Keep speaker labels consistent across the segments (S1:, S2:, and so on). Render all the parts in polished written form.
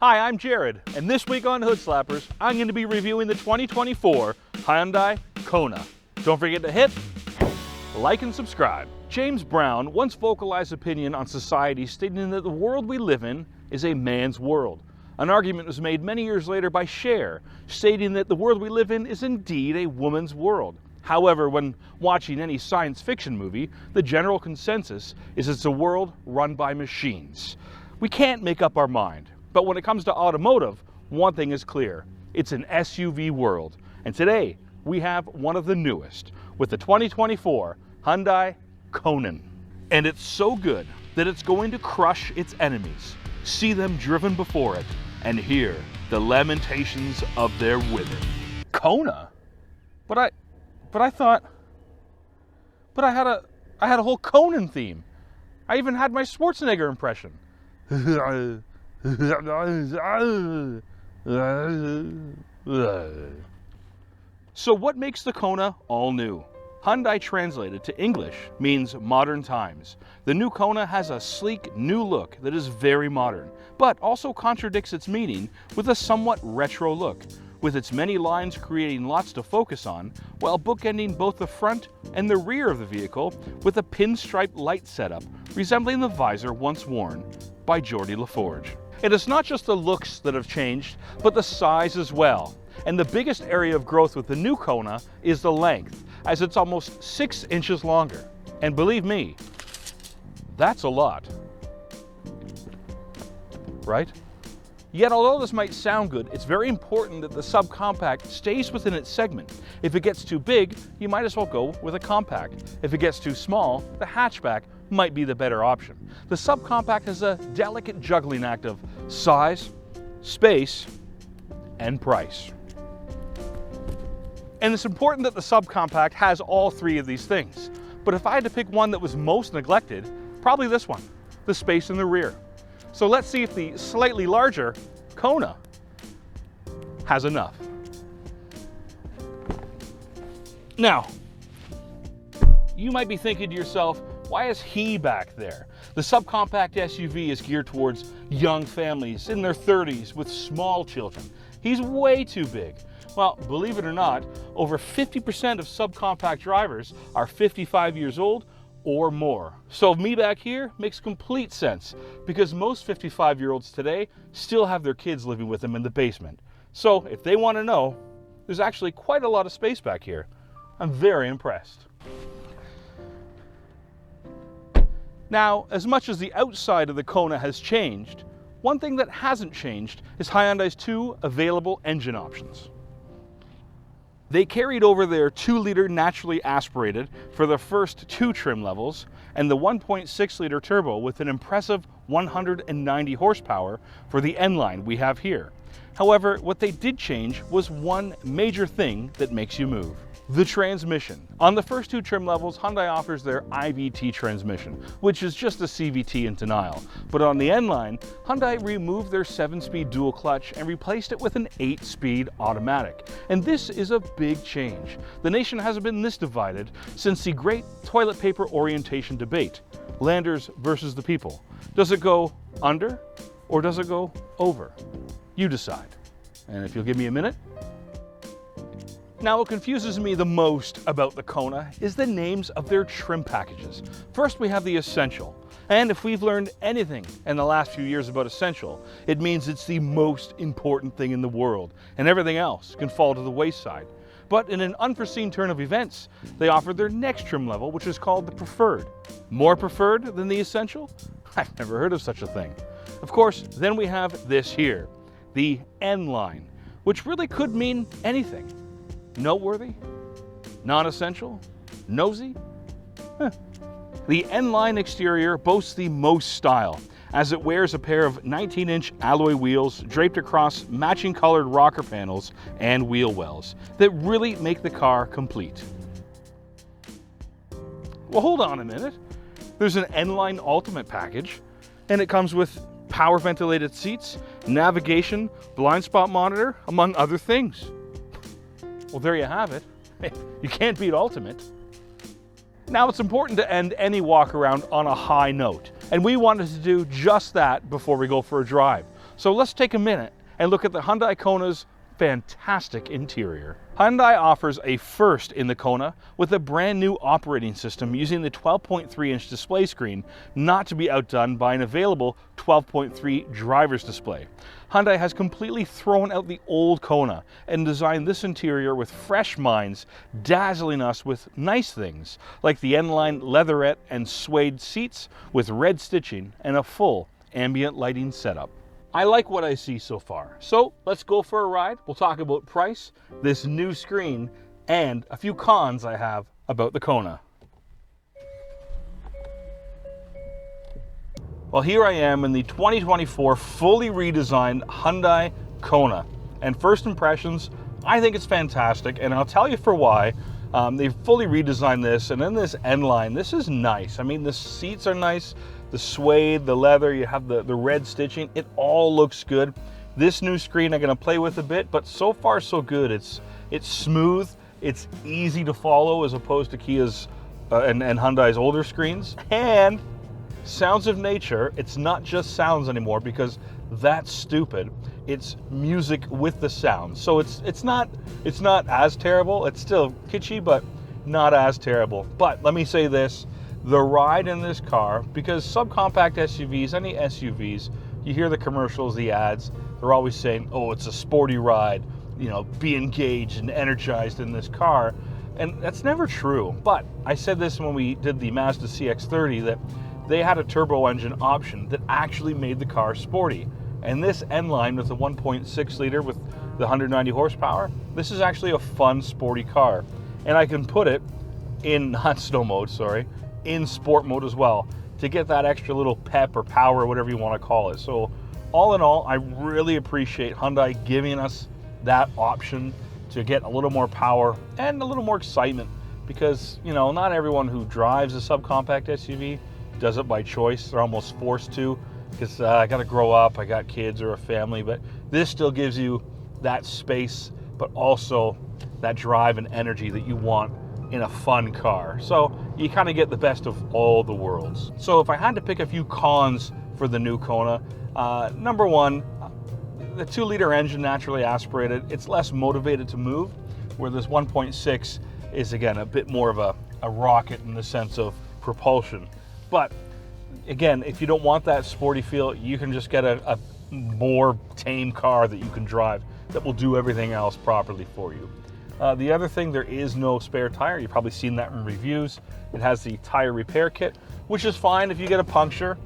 S1: Hi, I'm Jared, and this week on Hood Slappers, I'm going to be reviewing the 2024 Hyundai Kona. Don't forget to hit like and subscribe. James Brown once vocalized opinion on society stating that the world we live in is a man's world. An argument was made many years later by Cher, stating that the world we live in is indeed a woman's world. However, when watching any science fiction movie, the general consensus is it's a world run by machines. We can't make up our mind. But when it comes to automotive, one thing is clear. It's an SUV world. And today, we have one of the newest with the 2024 Hyundai Kona. And it's so good that it's going to crush its enemies, see them driven before it, and hear the lamentations of their women. Kona? But I thought I had a whole Conan theme. I even had my Schwarzenegger impression. So what makes the Kona all new? Hyundai translated to English means modern times. The new Kona has a sleek new look that is very modern, but also contradicts its meaning with a somewhat retro look, with its many lines creating lots to focus on, while bookending both the front and the rear of the vehicle with a pinstripe light setup resembling the visor once worn by Geordie LaForge. And it's not just the looks that have changed, but the size as well. And the biggest area of growth with the new Kona is the length, as it's almost 6 inches longer. And believe me, that's a lot. Right? Yet although this might sound good, it's very important that the subcompact stays within its segment. If it gets too big, you might as well go with a compact. If it gets too small, the hatchback might be the better option. The subcompact has a delicate juggling act of size, space, and price. And it's important that the subcompact has all three of these things. But if I had to pick one that was most neglected, probably this one, the space in the rear. So let's see if the slightly larger Kona has enough. Now, you might be thinking to yourself, why is he back there? The subcompact SUV is geared towards young families in their 30s with small children. He's way too big. Well, believe it or not, over 50% of subcompact drivers are 55 years old or more. So me back here makes complete sense because most 55-year-olds today still have their kids living with them in the basement. So if they want to know, there's actually quite a lot of space back here. I'm very impressed. Now, as much as the outside of the Kona has changed, one thing that hasn't changed is Hyundai's two available engine options. They carried over their 2-liter naturally aspirated for the first 2 trim levels and the 1.6-liter turbo with an impressive 190 horsepower for the N-line we have here. However, what they did change was one major thing that makes you move: the transmission. On the first 2 trim levels, Hyundai offers their IVT transmission, which is just a CVT in denial. But on the N-line, Hyundai removed their 7-speed dual clutch and replaced it with an 8-speed automatic. And this is a big change. The nation hasn't been this divided since the great toilet paper orientation debate. Landers versus the people. Does it go under or does it go over? You decide. And if you'll give me a minute. Now, what confuses me the most about the Kona is the names of their trim packages. First, we have the Essential. And if we've learned anything in the last few years about Essential, it means it's the most important thing in the world, and everything else can fall to the wayside. But in an unforeseen turn of events, they offered their next trim level, which is called the Preferred. More preferred than the Essential? I've never heard of such a thing. Of course, then we have this here, the N-line, which really could mean anything. Noteworthy? Non-essential? Nosy? The N-line exterior boasts the most style, as it wears a pair of 19-inch alloy wheels draped across matching colored rocker panels and wheel wells that really make the car complete. Well, hold on a minute. There's an N-line Ultimate package, and it comes with power ventilated seats, navigation, blind spot monitor, among other things. Well, there you have it. You can't beat Ultimate. Now, it's important to end any walk around on a high note, and we wanted to do just that before we go for a drive. So let's take a minute and look at the Hyundai Kona's fantastic interior. Hyundai offers a first in the Kona with a brand new operating system using the 12.3-inch display screen, not to be outdone by an available 12.3 driver's display. Hyundai has completely thrown out the old Kona and designed this interior with fresh minds, dazzling us with nice things like the N-line leatherette and suede seats with red stitching and a full ambient lighting setup. I like what I see so far. So let's go for a ride. We'll talk about price, this new screen, and a few cons I have about the Kona. Well, here I am in the 2024 fully redesigned Hyundai Kona. And first impressions, I think it's fantastic, and I'll tell you for why. They've fully redesigned this, and in this N-line, this is nice. I mean, the seats are nice, the suede, the leather, you have the red stitching, it all looks good. This new screen I'm gonna play with a bit, but so far so good. It's smooth, it's easy to follow as opposed to Kia's and Hyundai's older screens. And sounds of nature, it's not just sounds anymore because that's stupid. It's music with the sound. So it's not as terrible. It's still kitschy, but not as terrible. But let me say this, the ride in this car, because subcompact SUVs, any SUVs, you hear the commercials, the ads, they're always saying, oh, it's a sporty ride, you know, be engaged and energized in this car. And that's never true. But I said this when we did the Mazda CX-30, that they had a turbo engine option that actually made the car sporty. And this N-line with the 1.6 liter with the 190 horsepower, this is actually a fun, sporty car. And I can put it in, not snow mode, sorry, in sport mode as well to get that extra little pep or power or whatever you want to call it. So all in all, I really appreciate Hyundai giving us that option to get a little more power and a little more excitement, because, you know, not everyone who drives a subcompact SUV does it by choice. They're almost forced to, because I got to grow up, I got kids or a family, but this still gives you that space, but also that drive and energy that you want in a fun car. So you kind of get the best of all the worlds. So if I had to pick a few cons for the new Kona, number one, the 2-liter engine, naturally aspirated, it's less motivated to move, where this 1.6 is, again, a bit more of a rocket in the sense of propulsion. But again, if you don't want that sporty feel, you can just get a more tame car that you can drive that will do everything else properly for you. The other thing, there is no spare tire. You've probably seen that in reviews. It has the tire repair kit, which is fine if you get a puncture,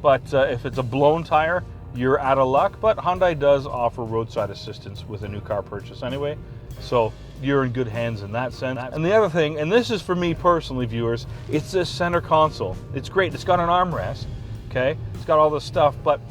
S1: but if it's a blown tire, you're out of luck. But Hyundai does offer roadside assistance with a new car purchase anyway, so you're in good hands in that sense. And the other thing, and this is for me personally, viewers, it's this center console. It's great. It's got an armrest, okay? It's got all this stuff, but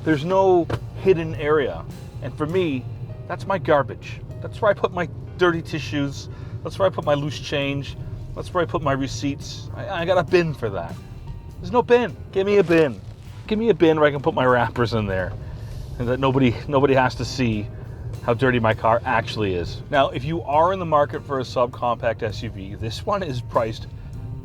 S1: there's no hidden area. And for me, that's my garbage. That's where I put my dirty tissues. That's where I put my loose change. That's where I put my receipts. I got a bin for that. There's no bin. Give me a bin. Give me a bin where I can put my wrappers in there, and that nobody has to see how dirty my car actually is. Now, if you are in the market for a subcompact SUV, this one is priced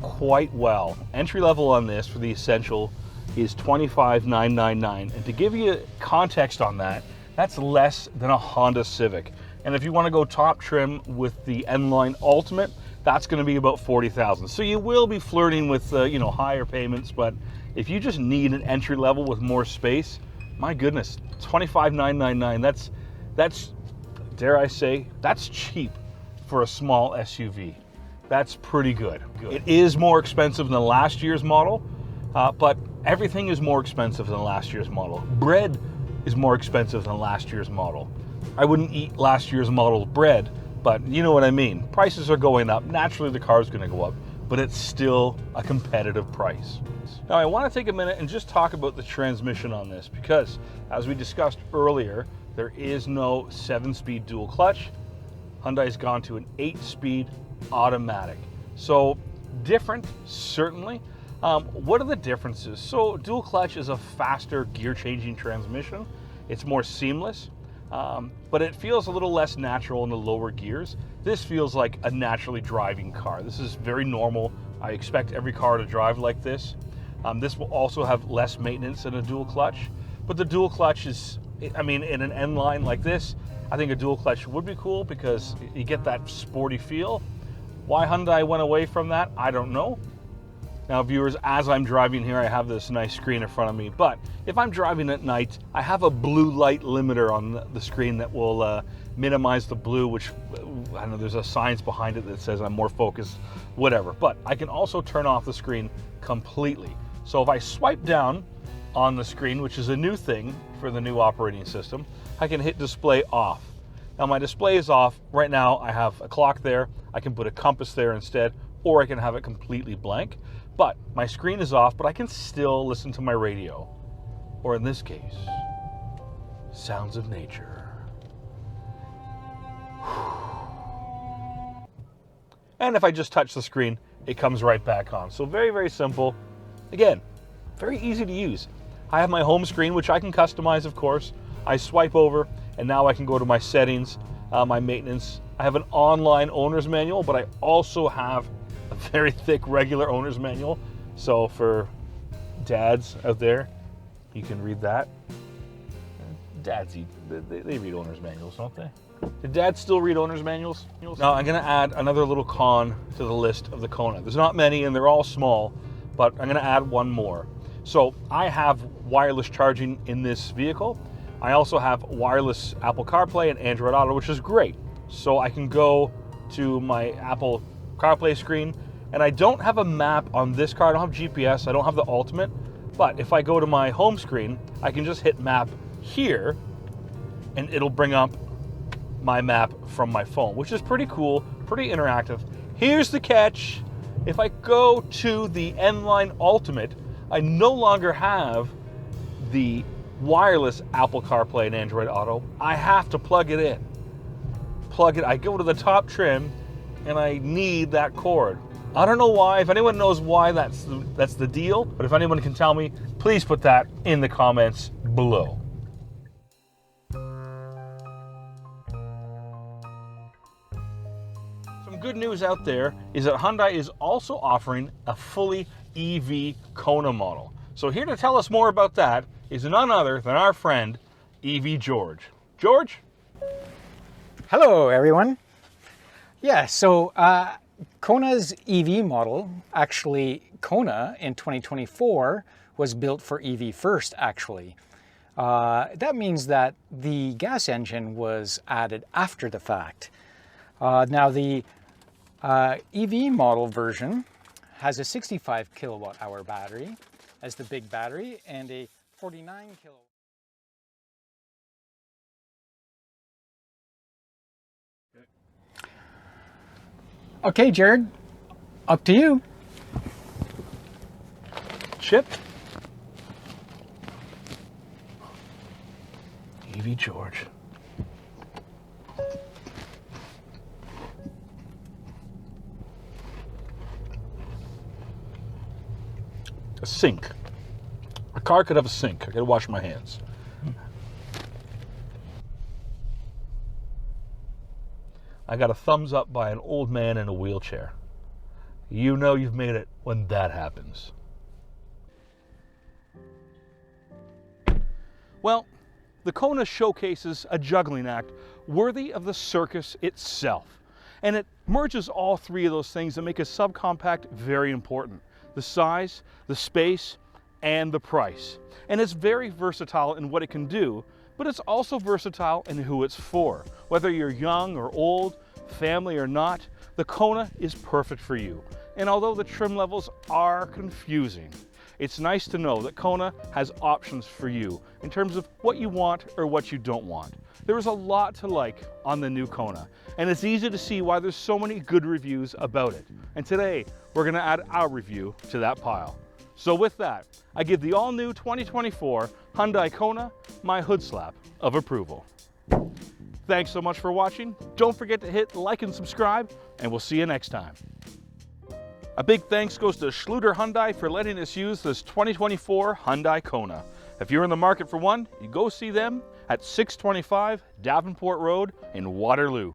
S1: quite well. Entry level on this for the Essential is $25,999. And to give you context on that, that's less than a Honda Civic. And if you want to go top trim with the N-Line Ultimate, that's going to be about $40,000. So you will be flirting with higher payments, but if you just need an entry level with more space, my goodness, $25,999. That's, dare I say, that's cheap for a small SUV. That's pretty good. It is more expensive than last year's model, but everything is more expensive than last year's model. Bread is more expensive than last year's model. I wouldn't eat last year's model's bread, but you know what I mean. Prices are going up. Naturally, the car's going to go up, but it's still a competitive price. Now, I want to take a minute and just talk about the transmission on this, because as we discussed earlier, there is no 7-speed dual clutch. Hyundai's gone to an 8-speed automatic. So different, certainly. What are the differences? So dual clutch is a faster gear changing transmission. It's more seamless, but it feels a little less natural in the lower gears. This feels like a naturally driving car. This is very normal. I expect every car to drive like this. This will also have less maintenance than a dual clutch, but the dual clutch is I mean, in an N line like this, I think a dual clutch would be cool because you get that sporty feel. Why Hyundai went away from that, I don't know. Now viewers, as I'm driving here, I have this nice screen in front of me, but if I'm driving at night, I have a blue light limiter on the screen that will minimize the blue, which, I don't know, there's a science behind it that says I'm more focused, whatever. But I can also turn off the screen completely. So if I swipe down on the screen, which is a new thing for the new operating system, I can hit display off. Now my display is off. Right now I have a clock there. I can put a compass there instead, or I can have it completely blank. But my screen is off, but I can still listen to my radio. Or in this case, sounds of nature. And if I just touch the screen, it comes right back on. So very, very simple. Again, very easy to use. I have my home screen, which I can customize, of course. I swipe over, and now I can go to my settings, my maintenance. I have an online owner's manual, but I also have a very thick regular owner's manual. So for dads out there, you can read that. Dads, they read owner's manuals, don't they? Do dads still read owner's manuals? Now I'm gonna add another little con to the list of the Kona. There's not many and they're all small, but I'm gonna add one more. So I have wireless charging in this vehicle. I also have wireless Apple CarPlay and Android Auto, which is great. So I can go to my Apple CarPlay screen, and I don't have a map on this car. I don't have GPS, I don't have the Ultimate, but if I go to my home screen, I can just hit map here, and it'll bring up my map from my phone, which is pretty cool, pretty interactive. Here's the catch. If I go to the N-Line Ultimate, I no longer have the wireless Apple CarPlay and Android Auto. I have to plug it in. I go to the top trim, and I need that cord. I don't know why. If anyone knows why that's the deal, but if anyone can tell me, please put that in the comments below. Some good news out there is that Hyundai is also offering a fully EV Kona model. So here to tell us more about that is none other than our friend, EV George. George?
S2: Hello, everyone. Yeah, so Kona's EV model, actually Kona in 2024, was built for EV first, actually. That means that the gas engine was added after the fact. Now the EV model version has a 65 kilowatt hour battery as the big battery and a 49 kilowatt. Okay, Jared, up to you.
S1: Chip. EV George. A sink. A car could have a sink. I gotta wash my hands. I got a thumbs up by an old man in a wheelchair. You know you've made it when that happens. Well, the Kona showcases a juggling act worthy of the circus itself. And it merges all three of those things that make a subcompact very important. The size, the space, and the price. And it's very versatile in what it can do, but it's also versatile in who it's for. Whether you're young or old, family or not, the Kona is perfect for you. And although the trim levels are confusing, it's nice to know that Kona has options for you in terms of what you want or what you don't want. There is a lot to like on the new Kona, and it's easy to see why there's so many good reviews about it. And today, we're gonna add our review to that pile. So with that, I give the all-new 2024 Hyundai Kona my hood slap of approval. Thanks so much for watching. Don't forget to hit like and subscribe, and we'll see you next time. A big thanks goes to Schluter Hyundai for letting us use this 2024 Hyundai Kona. If you're in the market for one, you go see them at 625 Davenport Road in Waterloo.